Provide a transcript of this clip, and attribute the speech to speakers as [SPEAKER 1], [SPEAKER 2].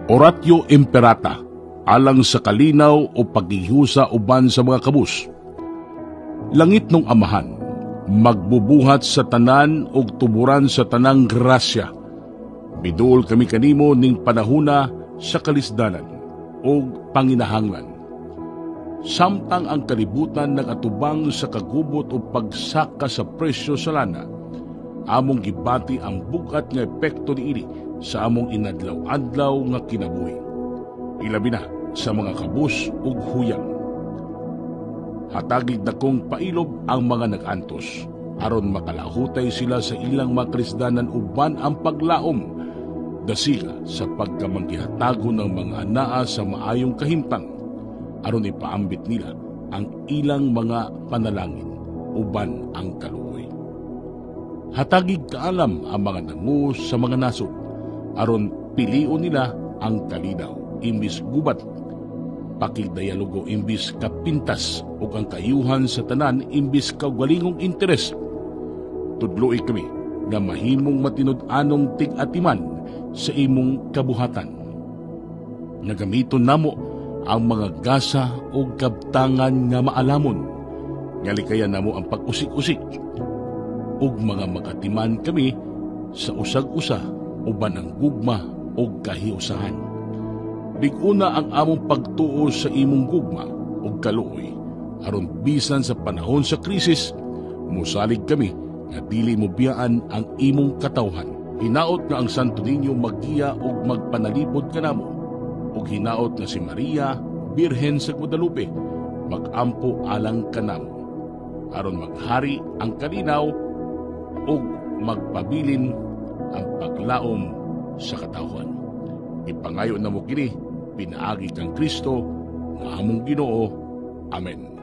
[SPEAKER 1] Oratio Imperata, alang sa kalinaw o paghihusa uban sa mga kabus. Langit nung Amahan, magbubuhat sa tanan o tuburan sa tanang grasya. Biduol kami kanimo ning panahuna sa kalisdanan o panginahanglan. Samtang ang kalibutan nagatubang sa kagubot o pagsaka sa presyo sa lana, among gibati ang bugat nga epekto niini sa among inadlaw-adlaw nga kinabuhi. Ilabi na sa mga kabus ug huyang. Hatagig na kong pailob ang mga nag-antos, aron makalahutay sila sa ilang mga kalisdanan uban ang paglaom, dasila sa pagkamanggihatago ng mga anaa sa maayong kahimtang, aron ipaambit nila ang ilang mga panalangin uban ang kaluoy. Hatagig kaalam ang mga nangu sa mga nasod, aron pilion nila ang kalinaw imbis gubat, pakigdialogo imbis kapintas, ug ang kayuhan sa tanan imbis kaugalingong interes. Tudloi kami nga mahimong matinud-anong tig-atiman sa imong kabuhatan. Nagamiton namo ang mga gasa o kabtangan nga maalamon, ngalikayan namo ang pag-usik-usik, ug mga makatiman kami sa usag-usa uban ang gugma o kahiusahan. Biguna ang among pagtuo sa imong gugma o kaluoy, aron bisan sa panahon sa krisis, musalig kami nga dili mo biyaan ang imong katawhan. Hinaot nga ang Santo Niño maggiya o magpanalipod kanamo, ug hinaot nga si Maria, Birhen sa Guadalupe, magampo alang kanamo, aron maghari ang kalinaw ug magpabilin ang paglaom sa katawhan. Ipangayo na mo kini, pinaagi kang Kristo, nga among Ginoo. Amen.